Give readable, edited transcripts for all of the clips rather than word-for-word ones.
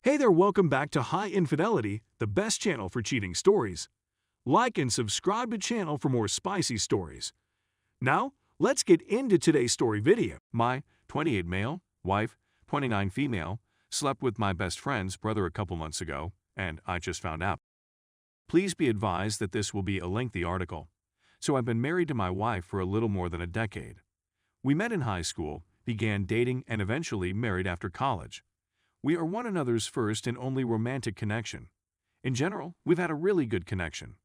Hey there, welcome back to High Infidelity, the best channel for cheating stories. Like and subscribe to channel for more spicy stories. Now, let's get into today's story video. My 28 male, wife, 29 female, slept with my best friend's brother a couple months ago, and I just found out. Please be advised that this will be a lengthy article. So I've been married to my wife for a little more than a decade. We met in high school, began dating, and eventually married after college. We are one another's first and only romantic connection. In general, we've had a really good connection.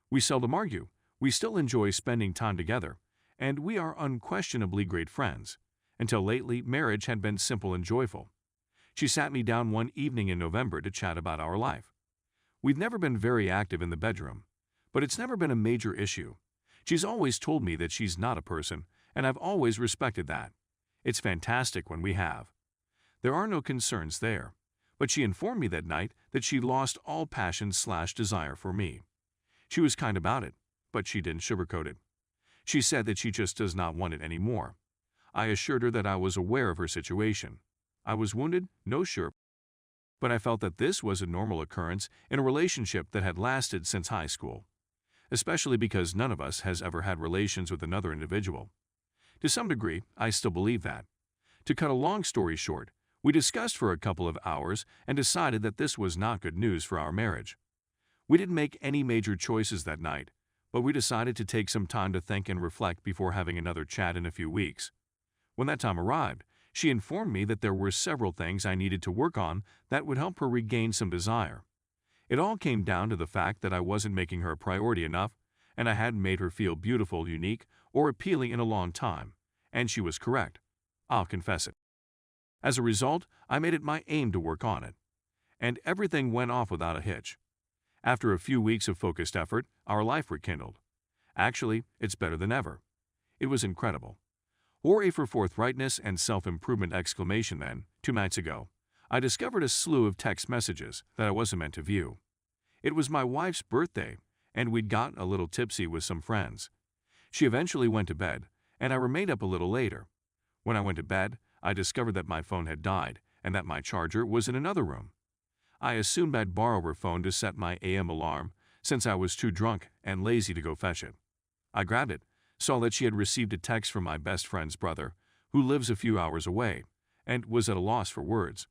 We seldom argue, we still enjoy spending time together, and we are unquestionably great friends. Until lately, marriage had been simple and joyful. She sat me down one evening in November to chat about our life. We've never been very active in the bedroom, but it's never been a major issue. She's always told me that she's not a person, and I've always respected that. It's fantastic when we have. There are no concerns there, but she informed me that night that she lost all passion/desire for me. She was kind about it, but she didn't sugarcoat it. She said that she just does not want it anymore. I assured her that I was aware of her situation. I was wounded, no sure, but I felt that this was a normal occurrence in a relationship that had lasted since high school, especially because none of us has ever had relations with another individual. To some degree, I still believe that. To cut a long story short, we discussed for a couple of hours and decided that this was not good news for our marriage. We didn't make any major choices that night, but we decided to take some time to think and reflect before having another chat in a few weeks. When that time arrived, she informed me that there were several things I needed to work on that would help her regain some desire. It all came down to the fact that I wasn't making her a priority enough, and I hadn't made her feel beautiful, unique, or appealing in a long time, and she was correct. I'll confess it. As a result, I made it my aim to work on it. And everything went off without a hitch. After a few weeks of focused effort, our life rekindled. Actually, it's better than ever. It was incredible. Hooray for forthrightness and self-improvement exclamation then, 2 nights ago, I discovered a slew of text messages that I wasn't meant to view. It was my wife's birthday, and we'd gotten a little tipsy with some friends. She eventually went to bed, and I remained up a little later. When I went to bed, I discovered that my phone had died and that my charger was in another room. I assumed I'd borrow her phone to set my AM alarm since I was too drunk and lazy to go fetch it. I grabbed it, saw that she had received a text from my best friend's brother, who lives a few hours away, and was at a loss for words.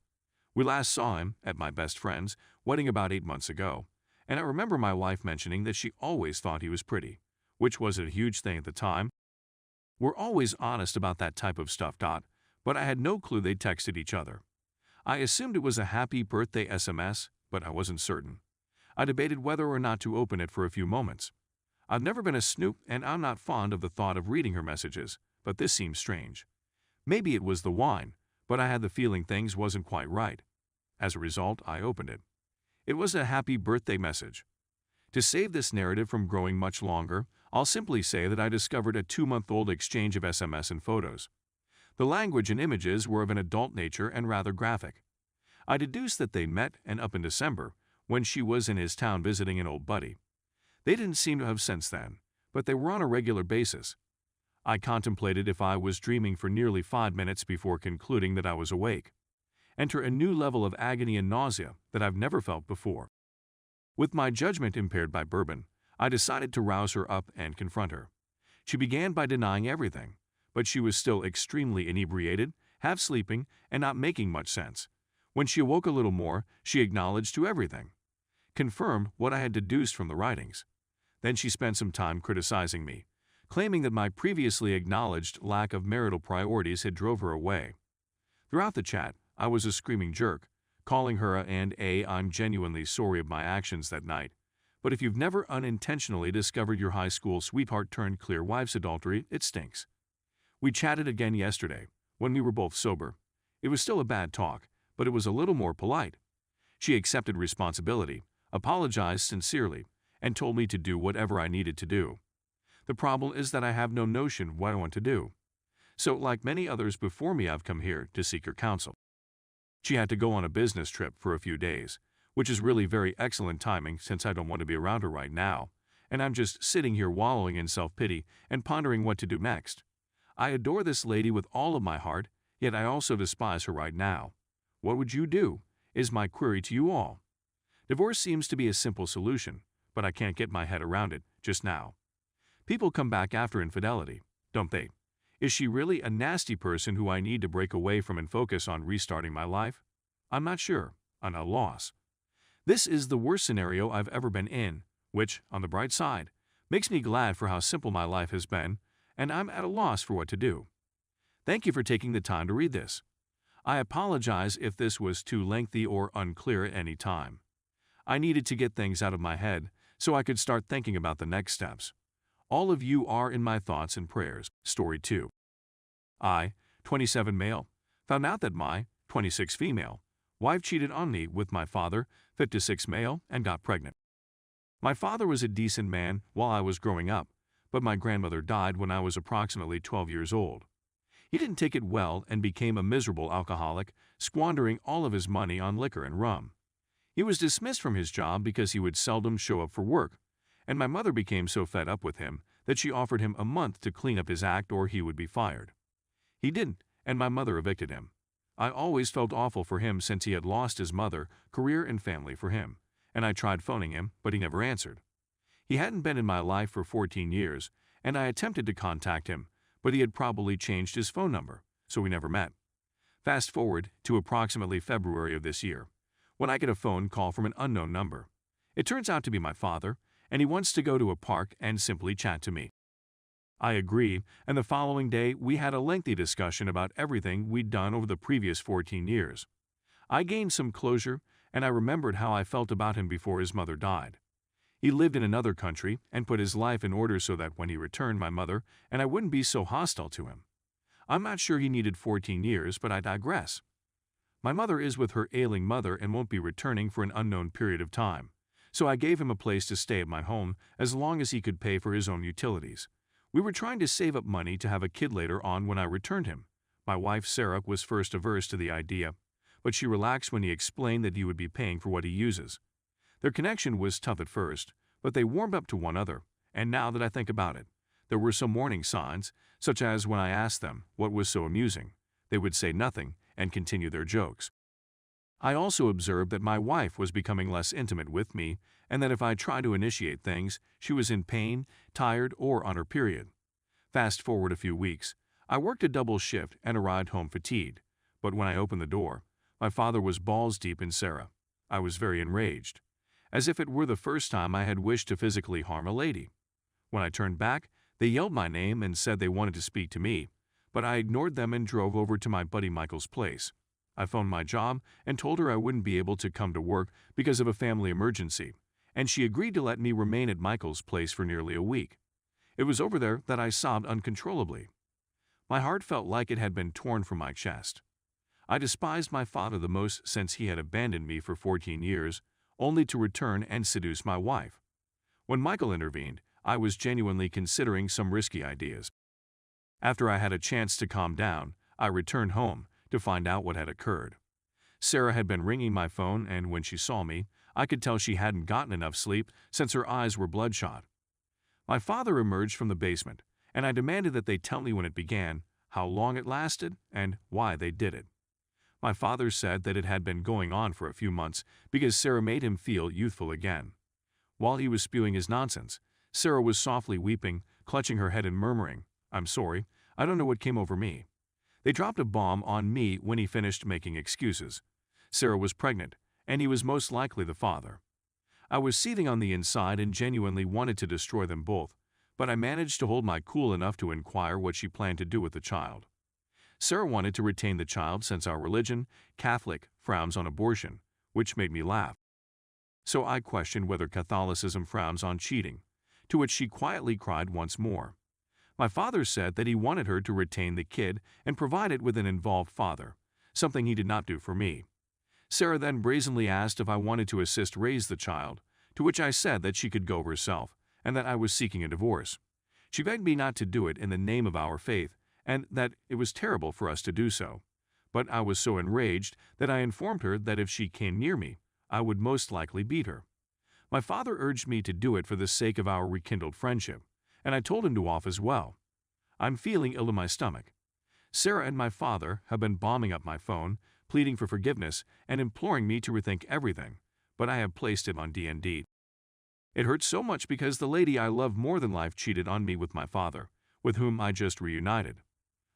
We last saw him at my best friend's wedding about 8 months ago, and I remember my wife mentioning that she always thought he was pretty, which wasn't a huge thing at the time. We're always honest about that type of stuff, but I had no clue they texted each other. I assumed it was a happy birthday SMS, but I wasn't certain. I debated whether or not to open it for a few moments. I've never been a snoop, and I'm not fond of the thought of reading her messages, but this seemed strange. Maybe it was the wine, but I had the feeling things wasn't quite right. As a result, I opened it. It was a happy birthday message. To save this narrative from growing much longer, I'll simply say that I discovered a 2-month-old exchange of SMS and photos. The language and images were of an adult nature and rather graphic. I deduced that they met and up in December, when she was in his town visiting an old buddy. They didn't seem to have since then, but they were on a regular basis. I contemplated if I was dreaming for nearly 5 minutes before concluding that I was awake. Enter a new level of agony and nausea that I've never felt before. With my judgment impaired by bourbon, I decided to rouse her up and confront her. She began by denying everything, but she was still extremely inebriated, half sleeping, and not making much sense. When she awoke a little more, she acknowledged to everything, confirmed what I had deduced from the writings. Then she spent some time criticizing me, claiming that my previously acknowledged lack of marital priorities had drove her away. Throughout the chat, I was a screaming jerk, calling her I'm genuinely sorry of my actions that night. But if you've never unintentionally discovered your high school sweetheart turned clear wife's adultery, it stinks. We chatted again yesterday, when we were both sober. It was still a bad talk, but it was a little more polite. She accepted responsibility, apologized sincerely, and told me to do whatever I needed to do. The problem is that I have no notion what I want to do. So, like many others before me, I've come here to seek her counsel. She had to go on a business trip for a few days, which is really very excellent timing since I don't want to be around her right now, and I'm just sitting here wallowing in self-pity and pondering what to do next. I adore this lady with all of my heart, yet I also despise her right now. What would you do is my query to you all. Divorce seems to be a simple solution, but I can't get my head around it just now. People come back after infidelity, don't they? Is she really a nasty person who I need to break away from and focus on restarting my life? I'm not sure. I'm at a loss. This is the worst scenario I've ever been in, which, on the bright side, makes me glad for how simple my life has been, and I'm at a loss for what to do. Thank you for taking the time to read this. I apologize if this was too lengthy or unclear at any time. I needed to get things out of my head so I could start thinking about the next steps. All of you are in my thoughts and prayers. Story 2. I, 27 male, found out that my, 26 female, wife cheated on me with my father, 56 male, and got pregnant. My father was a decent man while I was growing up, but my grandmother died when I was approximately 12 years old. He didn't take it well and became a miserable alcoholic, squandering all of his money on liquor and rum. He was dismissed from his job because he would seldom show up for work, and my mother became so fed up with him that she offered him a month to clean up his act or he would be fired. He didn't, and my mother evicted him. I always felt awful for him since he had lost his mother, career and family for him, and I tried phoning him, but he never answered. He hadn't been in my life for 14 years, and I attempted to contact him, but he had probably changed his phone number, so we never met. Fast forward to approximately February of this year, when I get a phone call from an unknown number. It turns out to be my father, and he wants to go to a park and simply chat to me. I agree, and the following day we had a lengthy discussion about everything we'd done over the previous 14 years. I gained some closure, and I remembered how I felt about him before his mother died. He lived in another country and put his life in order so that when he returned, my mother and I wouldn't be so hostile to him. I'm not sure he needed 14 years, but I digress. My mother is with her ailing mother and won't be returning for an unknown period of time, so I gave him a place to stay at my home as long as he could pay for his own utilities. We were trying to save up money to have a kid later on when I returned him. My wife, Sarah, was first averse to the idea, but she relaxed when he explained that he would be paying for what he uses. Their connection was tough at first, but they warmed up to one another, and now that I think about it, there were some warning signs, such as when I asked them what was so amusing, they would say nothing and continue their jokes. I also observed that my wife was becoming less intimate with me and that if I tried to initiate things, she was in pain, tired, or on her period. Fast forward a few weeks, I worked a double shift and arrived home fatigued, but when I opened the door, my father was balls deep in Sarah. I was very enraged, as if it were the first time I had wished to physically harm a lady. When I turned back, they yelled my name and said they wanted to speak to me, but I ignored them and drove over to my buddy Michael's place. I phoned my job and told her I wouldn't be able to come to work because of a family emergency, and she agreed to let me remain at Michael's place for nearly a week. It was over there that I sobbed uncontrollably. My heart felt like it had been torn from my chest. I despised my father the most since he had abandoned me for 14 years, only to return and seduce my wife. When Michael intervened, I was genuinely considering some risky ideas. After I had a chance to calm down, I returned home to find out what had occurred. Sarah had been ringing my phone, and when she saw me, I could tell she hadn't gotten enough sleep since her eyes were bloodshot. My father emerged from the basement, and I demanded that they tell me when it began, how long it lasted, and why they did it. My father said that it had been going on for a few months because Sarah made him feel youthful again. While he was spewing his nonsense, Sarah was softly weeping, clutching her head and murmuring, "I'm sorry, I don't know what came over me." They dropped a bomb on me when he finished making excuses. Sarah was pregnant, and he was most likely the father. I was seething on the inside and genuinely wanted to destroy them both, but I managed to hold my cool enough to inquire what she planned to do with the child. Sarah wanted to retain the child since our religion, Catholic, frowns on abortion, which made me laugh. So I questioned whether Catholicism frowns on cheating, to which she quietly cried once more. My father said that he wanted her to retain the kid and provide it with an involved father, something he did not do for me. Sarah then brazenly asked if I wanted to assist raise the child, to which I said that she could go herself and that I was seeking a divorce. She begged me not to do it in the name of our faith and that it was terrible for us to do so. But I was so enraged that I informed her that if she came near me, I would most likely beat her. My father urged me to do it for the sake of our rekindled friendship, and I told him to off as well. I'm feeling ill in my stomach. Sarah and my father have been bombing up my phone, pleading for forgiveness and imploring me to rethink everything, but I have placed it on D&D. It hurts so much because the lady I love more than life cheated on me with my father, with whom I just reunited.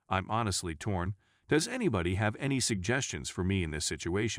I'm honestly torn. Does anybody have any suggestions for me in this situation?